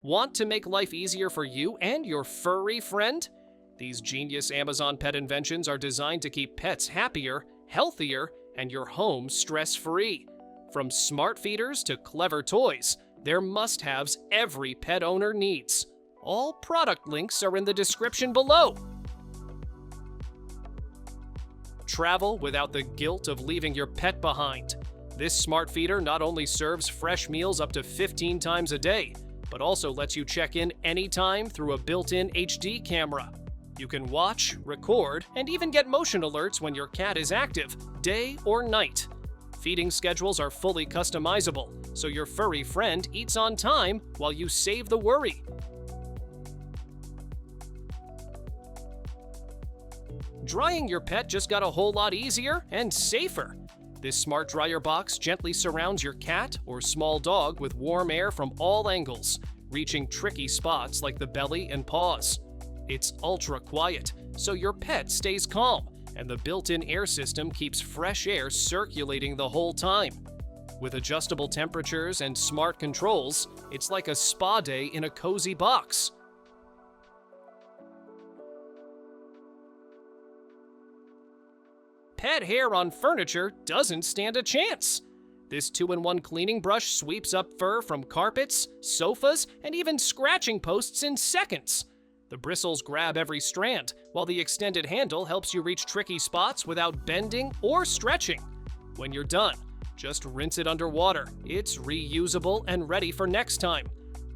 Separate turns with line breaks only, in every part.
Want to make life easier for you and your furry friend? These genius Amazon pet inventions are designed to keep pets happier, healthier, and your home stress-free. From smart feeders to clever toys, they're must-haves every pet owner needs. All product links are in the description below. Travel without the guilt of leaving your pet behind. This smart feeder not only serves fresh meals up to 15 times a day, but also lets you check in anytime through a built-in HD camera. You can watch, record, and even get motion alerts when your cat is active, day or night. Feeding schedules are fully customizable, so your furry friend eats on time while you save the worry. Drying your pet just got a whole lot easier and safer. This smart dryer box gently surrounds your cat or small dog with warm air from all angles, reaching tricky spots like the belly and paws. It's ultra quiet, so your pet stays calm, and the built-in air system keeps fresh air circulating the whole time. With adjustable temperatures and smart controls, it's like a spa day in a cozy box. Pet hair on furniture doesn't stand a chance. This 2-in-1 cleaning brush sweeps up fur from carpets, sofas, and even scratching posts in seconds. The bristles grab every strand, while the extended handle helps you reach tricky spots without bending or stretching. When you're done, just rinse it under water. It's reusable and ready for next time.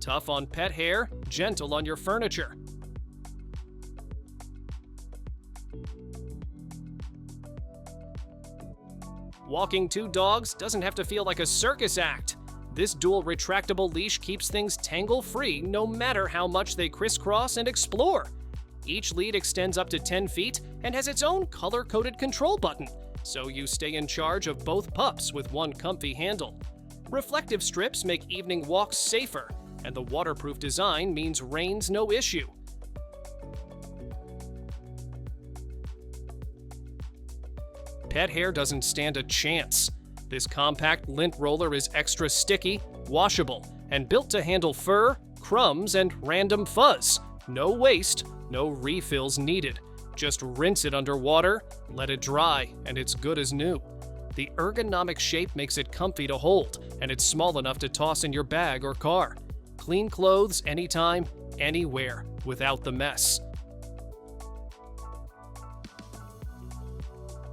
Tough on pet hair, gentle on your furniture. Walking two dogs doesn't have to feel like a circus act. This dual retractable leash keeps things tangle-free no matter how much they crisscross and explore. Each lead extends up to 10 feet and has its own color-coded control button, so you stay in charge of both pups with one comfy handle. Reflective strips make evening walks safer, and the waterproof design means rain's no issue. Pet hair doesn't stand a chance. This compact lint roller is extra sticky, washable, and built to handle fur, crumbs, and random fuzz. No waste, no refills needed. Just rinse it under water, let it dry, and it's good as new. The ergonomic shape makes it comfy to hold, and it's small enough to toss in your bag or car. Clean clothes anytime, anywhere, without the mess.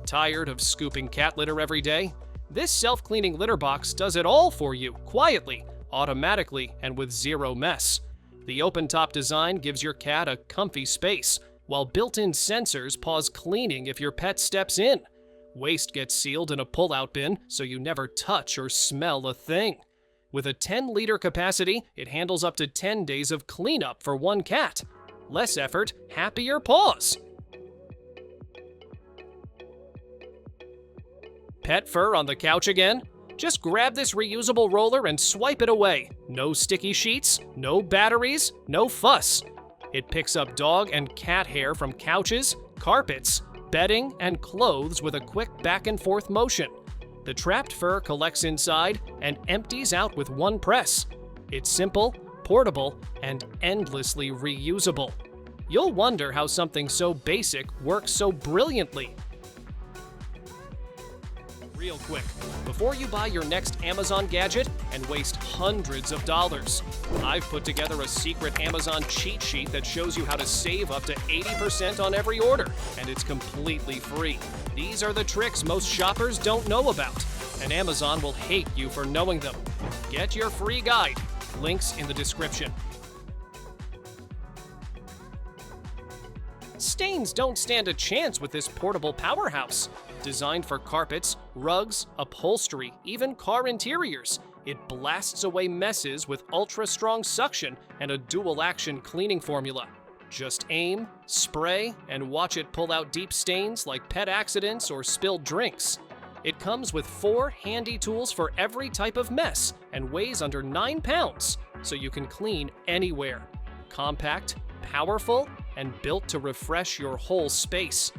Tired of scooping cat litter every day? This self-cleaning litter box does it all for you, quietly, automatically, and with zero mess. The open-top design gives your cat a comfy space, while built-in sensors pause cleaning if your pet steps in. Waste gets sealed in a pull-out bin, so you never touch or smell a thing. With a 10-liter capacity, it handles up to 10 days of cleanup for one cat. Less effort, happier paws. Pet fur on the couch again? Just grab this reusable roller and swipe it away. No sticky sheets, no batteries, no fuss. It picks up dog and cat hair from couches, carpets, bedding, and clothes with a quick back and forth motion. The trapped fur collects inside and empties out with one press. It's simple, portable, and endlessly reusable. You'll wonder how something so basic works so brilliantly. Real quick, before you buy your next Amazon gadget and waste hundreds of dollars, I've put together a secret Amazon cheat sheet that shows you how to save up to 80% on every order, and it's completely free. These are the tricks most shoppers don't know about, and Amazon will hate you for knowing them. Get your free guide. Links in the description. Stains don't stand a chance with this portable powerhouse. Designed for carpets, rugs, upholstery, even car interiors, it blasts away messes with ultra-strong suction and a dual-action cleaning formula. Just aim, spray, and watch it pull out deep stains like pet accidents or spilled drinks. It comes with 4 handy tools for every type of mess and weighs under 9 pounds, so you can clean anywhere. Compact, powerful, and built to refresh your whole space.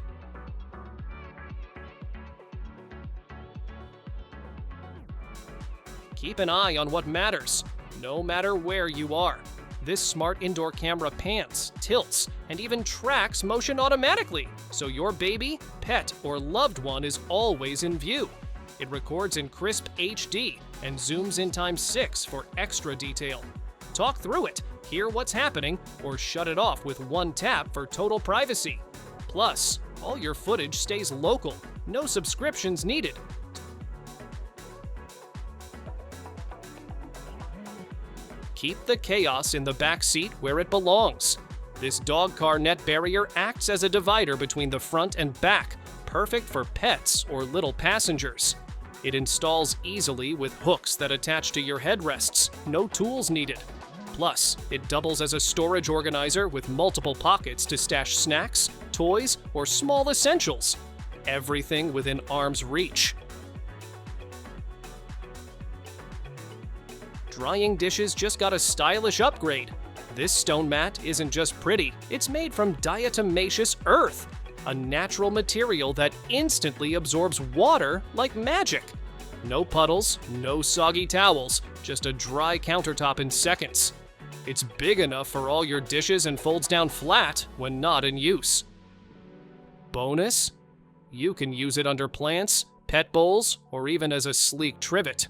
Keep an eye on what matters, no matter where you are. This smart indoor camera pans, tilts, and even tracks motion automatically, so your baby, pet, or loved one is always in view. It records in crisp HD and zooms in ×6 for extra detail. Talk through it, hear what's happening, or shut it off with one tap for total privacy. Plus, all your footage stays local, no subscriptions needed. Keep the chaos in the back seat where it belongs. This dog car net barrier acts as a divider between the front and back, perfect for pets or little passengers. It installs easily with hooks that attach to your headrests, no tools needed. Plus, it doubles as a storage organizer with multiple pockets to stash snacks, toys, or small essentials. Everything within arm's reach. Drying dishes just got a stylish upgrade. This stone mat isn't just pretty, it's made from diatomaceous earth, a natural material that instantly absorbs water like magic. No puddles, no soggy towels, just a dry countertop in seconds. It's big enough for all your dishes and folds down flat when not in use. Bonus? You can use it under plants, pet bowls, or even as a sleek trivet.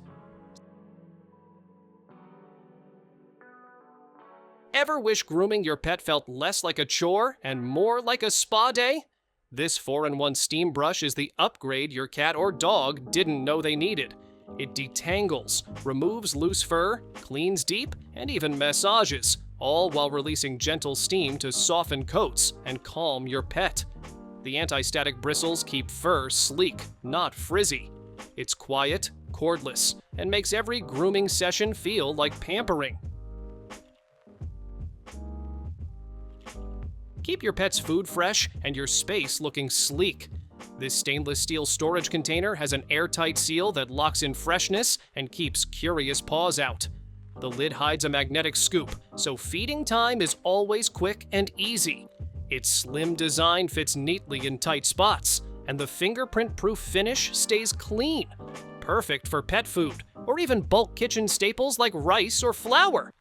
Ever wish grooming your pet felt less like a chore and more like a spa day? This 4-in-1 steam brush is the upgrade your cat or dog didn't know they needed. It detangles, removes loose fur, cleans deep, and even massages, all while releasing gentle steam to soften coats and calm your pet. The anti-static bristles keep fur sleek, not frizzy. It's quiet, cordless, and makes every grooming session feel like pampering. Keep your pet's food fresh and your space looking sleek. This stainless steel storage container has an airtight seal that locks in freshness and keeps curious paws out. The lid hides a magnetic scoop, so feeding time is always quick and easy. Its slim design fits neatly in tight spots, and the fingerprint-proof finish stays clean. Perfect for pet food, or even bulk kitchen staples like rice or flour.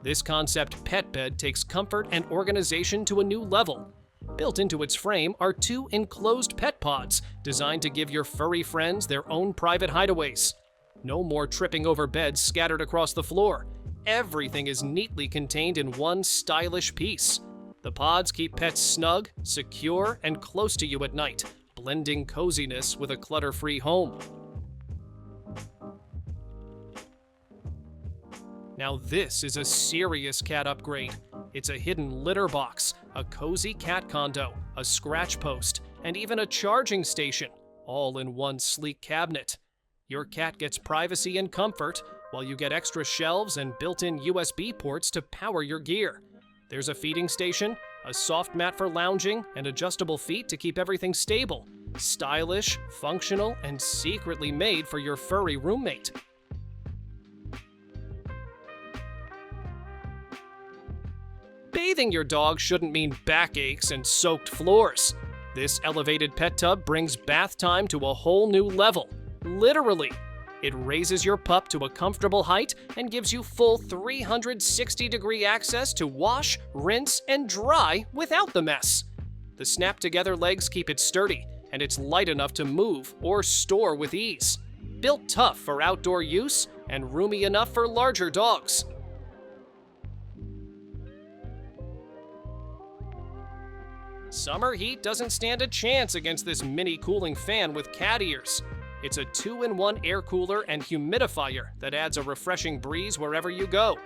This concept pet bed takes comfort and organization to a new level. Built into its frame are 2 enclosed pet pods designed to give your furry friends their own private hideaways. No more tripping over beds scattered across the floor. Everything is neatly contained in one stylish piece. The pods keep pets snug, secure, and close to you at night, blending coziness with a clutter-free home. Now this is a serious cat upgrade. It's a hidden litter box, a cozy cat condo, a scratch post, and even a charging station, all in one sleek cabinet. Your cat gets privacy and comfort, while you get extra shelves and built-in USB ports to power your gear. There's a feeding station, a soft mat for lounging, and adjustable feet to keep everything stable. Stylish, functional, and secretly made for your furry roommate. Bathing your dog shouldn't mean backaches and soaked floors. This elevated pet tub brings bath time to a whole new level. Literally. It raises your pup to a comfortable height and gives you full 360-degree access to wash, rinse, and dry without the mess. The snap-together legs keep it sturdy, and it's light enough to move or store with ease. Built tough for outdoor use and roomy enough for larger dogs. Summer heat doesn't stand a chance against this mini cooling fan with cat ears. It's a 2-in-1 air cooler and humidifier that adds a refreshing breeze wherever you go.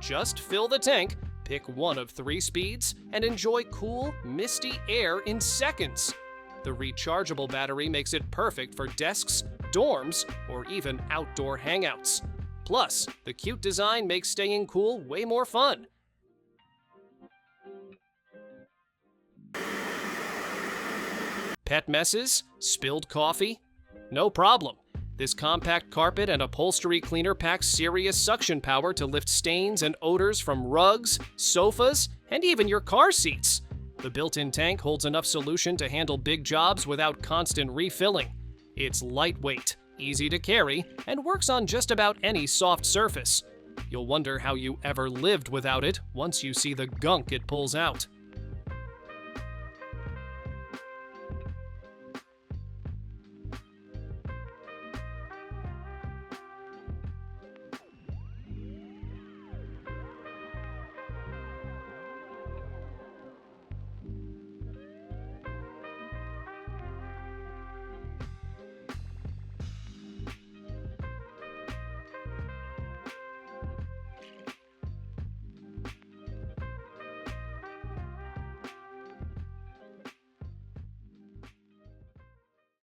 Just fill the tank, pick one of 3 speeds, and enjoy cool, misty air in seconds. The rechargeable battery makes it perfect for desks, dorms, or even outdoor hangouts. Plus, the cute design makes staying cool way more fun. Pet messes? Spilled coffee? No problem. This compact carpet and upholstery cleaner packs serious suction power to lift stains and odors from rugs, sofas, and even your car seats. The built-in tank holds enough solution to handle big jobs without constant refilling. It's lightweight, easy to carry, and works on just about any soft surface. You'll wonder how you ever lived without it once you see the gunk it pulls out.